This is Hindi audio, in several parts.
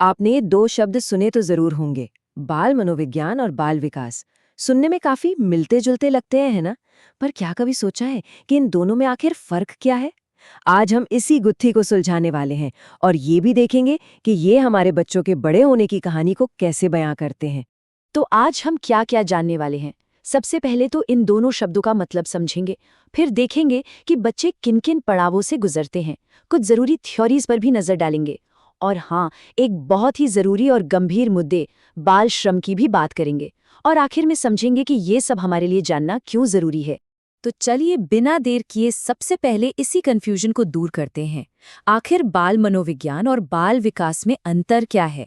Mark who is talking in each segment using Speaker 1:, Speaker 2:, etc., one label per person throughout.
Speaker 1: आपने दो शब्द सुने तो जरूर होंगे, बाल मनोविज्ञान और बाल विकास। सुनने में काफी मिलते जुलते लगते हैं, है ना? पर क्या कभी सोचा है कि इन दोनों में आखिर फर्क क्या है? आज हम इसी गुत्थी को सुलझाने वाले हैं और ये भी देखेंगे कि ये हमारे बच्चों के बड़े होने की कहानी को कैसे बयां करते हैं।
Speaker 2: तो आज हम क्या क्या जानने वाले हैं। सबसे पहले तो इन दोनों शब्दों का मतलब समझेंगे, फिर देखेंगे कि बच्चे किन किन पड़ावों से गुजरते हैं, कुछ जरूरी थ्योरीज पर भी नजर डालेंगे और हाँ, एक बहुत ही जरूरी और गंभीर मुद्दे बाल श्रम की भी बात करेंगे और आखिर में समझेंगे कि ये सब हमारे लिए जानना क्यों जरूरी है। तो चलिए बिना देर किए सबसे पहले इसी कंफ्यूजन को दूर करते हैं। आखिर बाल मनोविज्ञान और बाल विकास में अंतर क्या है?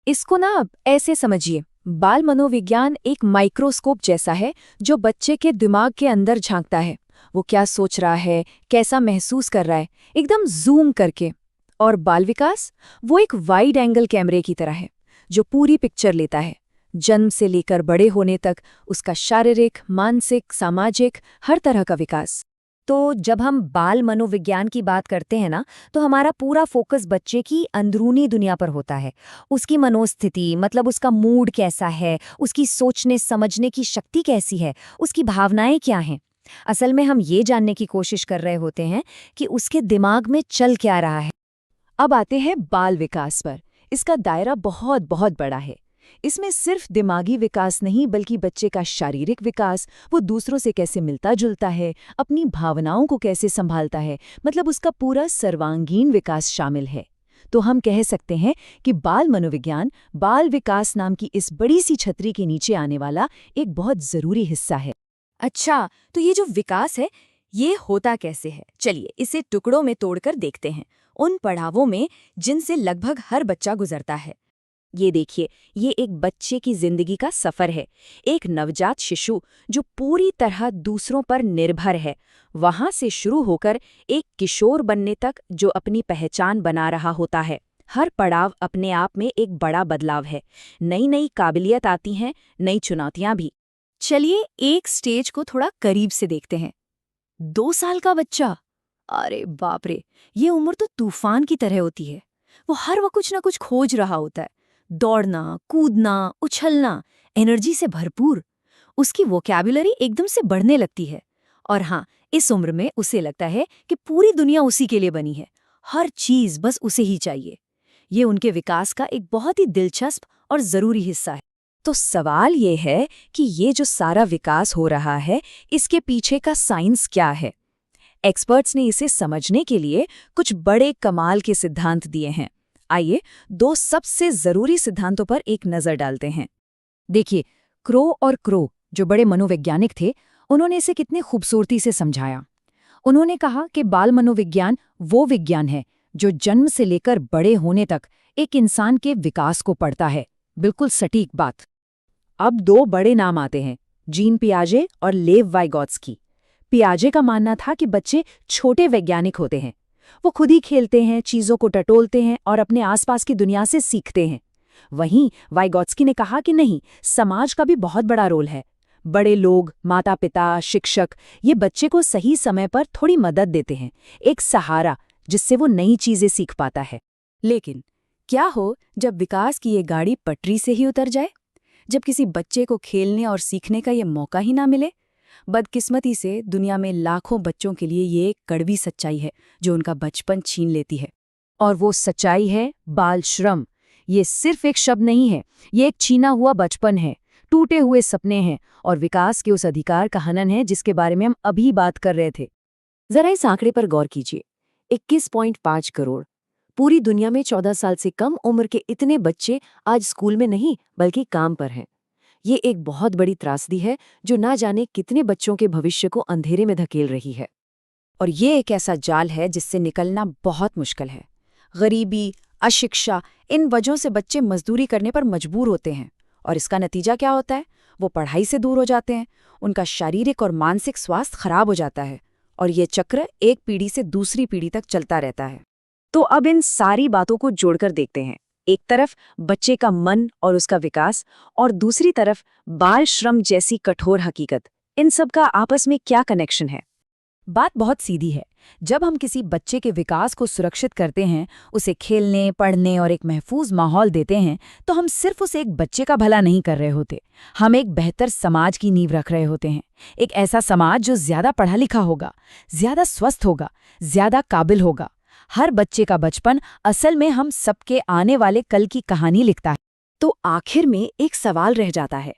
Speaker 2: इसको ना आप ऐसे समझिए, बाल मनोविज्ञान एक माइक्रोस्कोप जैसा है जो बच्चे के दिमाग के अंदर झांकता है। वो क्या सोच रहा है, कैसा महसूस कर रहा है, एकदम जूम करके। और बाल विकास वो एक वाइड एंगल कैमरे की तरह है जो पूरी पिक्चर लेता है, जन्म से लेकर बड़े होने तक उसका शारीरिक, मानसिक, सामाजिक हर तरह का विकास। तो जब हम बाल मनोविज्ञान की बात करते हैं ना, तो हमारा पूरा फोकस बच्चे की अंदरूनी दुनिया पर होता है। उसकी मनोस्थिति, मतलब उसका मूड कैसा है, उसकी सोचने समझने की शक्ति कैसी है, उसकी भावनाएं क्या हैं। असल में हम ये जानने की कोशिश कर रहे होते हैं कि उसके दिमाग में चल क्या रहा है।
Speaker 1: अब आते हैं बाल विकास पर। इसका दायरा बहुत बहुत बड़ा है। इसमें सिर्फ दिमागी विकास नहीं बल्कि बच्चे का शारीरिक विकास, वो दूसरों से कैसे मिलता जुलता है, अपनी भावनाओं को कैसे संभालता है, मतलब उसका पूरा सर्वांगीण विकास शामिल है। तो हम कह सकते हैं कि बाल मनोविज्ञान बाल विकास नाम की इस बड़ी सी छतरी के नीचे आने वाला एक बहुत जरूरी हिस्सा है।
Speaker 2: अच्छा, तो ये जो विकास है, ये होता कैसे है? चलिए इसे टुकड़ों में तोड़कर देखते हैं, उन पड़ावों में जिनसे लगभग हर बच्चा गुजरता है। ये देखिए, ये एक बच्चे की जिंदगी का सफर है। एक नवजात शिशु जो पूरी तरह दूसरों पर निर्भर है, वहां से शुरू होकर एक किशोर बनने तक जो अपनी पहचान बना रहा होता है। हर पड़ाव अपने आप में एक बड़ा बदलाव है। नई नई काबिलियत आती हैं, नई चुनौतियां भी। चलिए एक स्टेज को थोड़ा करीब से देखते हैं। 2 साल का बच्चा, अरे बाप रे, ये उम्र तो तूफान की तरह होती है। वो हर वक्त कुछ ना कुछ खोज रहा होता है, दौड़ना, कूदना, उछलना, एनर्जी से भरपूर। उसकी वोकैब्युलरी एकदम से बढ़ने लगती है। और हाँ, इस उम्र में उसे लगता है कि पूरी दुनिया उसी के लिए बनी है, हर चीज बस उसे ही चाहिए। ये उनके विकास का एक बहुत ही दिलचस्प और जरूरी हिस्सा है।
Speaker 1: तो सवाल ये है कि ये जो सारा विकास हो रहा है, इसके पीछे का साइंस क्या है? एक्सपर्ट्स ने इसे समझने के लिए कुछ बड़े कमाल के सिद्धांत दिए हैं। आइए दो सबसे जरूरी सिद्धांतों पर एक नजर डालते हैं। देखिए, क्रो और क्रो जो बड़े मनोवैज्ञानिक थे, उन्होंने इसे कितनी खूबसूरती से समझाया। उन्होंने कहा कि बाल मनोविज्ञान वो विज्ञान है जो जन्म से लेकर बड़े होने तक एक इंसान के विकास को पढ़ता है। बिल्कुल सटीक बात। अब दो बड़े नाम आते हैं, जीन पियाजे और लेव वाइगोत्स्की। पियाजे का मानना था कि बच्चे छोटे वैज्ञानिक होते हैं। वो खुद ही खेलते हैं, चीजों को टटोलते हैं और अपने आसपास की दुनिया से सीखते हैं। वहीं वाइगोत्स्की ने कहा कि नहीं, समाज का भी बहुत बड़ा रोल है। बड़े लोग, माता पिता, शिक्षक, ये बच्चे को सही समय पर थोड़ी मदद देते हैं, एक सहारा जिससे वो नई चीजें सीख पाता है।
Speaker 2: लेकिन क्या हो जब विकास की ये गाड़ी पटरी से ही उतर जाए, जब किसी बच्चे को खेलने और सीखने का ये मौका ही ना मिले? बदकिस्मती से दुनिया में लाखों बच्चों के लिए ये एक कड़वी सच्चाई है जो उनका बचपन छीन लेती है।
Speaker 1: और वो सच्चाई है बाल श्रम। ये सिर्फ एक शब्द नहीं है, ये एक छीना हुआ बचपन है, टूटे हुए सपने हैं और विकास के उस अधिकार का हनन है जिसके बारे में हम अभी बात कर रहे थे।
Speaker 2: जरा इस आंकड़े पर गौर कीजिए, 21.5 करोड़। पूरी दुनिया में 14 साल से कम उम्र के इतने बच्चे आज स्कूल में नहीं बल्कि काम पर हैं। ये एक बहुत बड़ी त्रासदी है जो ना जाने कितने बच्चों के भविष्य को अंधेरे में धकेल रही है।
Speaker 1: और ये एक ऐसा जाल है जिससे निकलना बहुत मुश्किल है। गरीबी, अशिक्षा, इन वजहों से बच्चे मजदूरी करने पर मजबूर होते हैं और इसका नतीजा क्या होता है? वो पढ़ाई से दूर हो जाते हैं, उनका शारीरिक और मानसिक स्वास्थ्य खराब हो जाता है और ये चक्र एक पीढ़ी से दूसरी पीढ़ी तक चलता रहता है। तो अब इन सारी बातों को जोड़कर देखते हैं। एक तरफ बच्चे का मन और उसका विकास और दूसरी तरफ बाल श्रम जैसी कठोर हकीकत। इन सब का आपस में क्या कनेक्शन है? बात बहुत सीधी है। जब हम किसी बच्चे के विकास को सुरक्षित करते हैं, उसे खेलने, पढ़ने और एक महफूज माहौल देते हैं, तो हम सिर्फ उस एक बच्चे का भला नहीं कर रहे होते, हम एक बेहतर समाज की नींव रख रहे होते हैं। एक ऐसा समाज जो ज्यादा पढ़ा लिखा होगा, ज्यादा स्वस्थ होगा, ज्यादा काबिल होगा। हर बच्चे का बचपन असल में हम सबके आने वाले कल की कहानी लिखता है।
Speaker 2: तो आखिर में एक सवाल रह जाता है,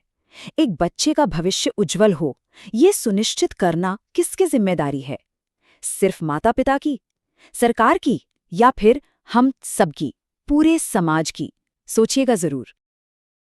Speaker 2: एक बच्चे का भविष्य उज्जवल हो, ये सुनिश्चित करना किसकी जिम्मेदारी है? सिर्फ माता-पिता की, सरकार की, या फिर हम सबकी, पूरे समाज की? सोचिएगा जरूर।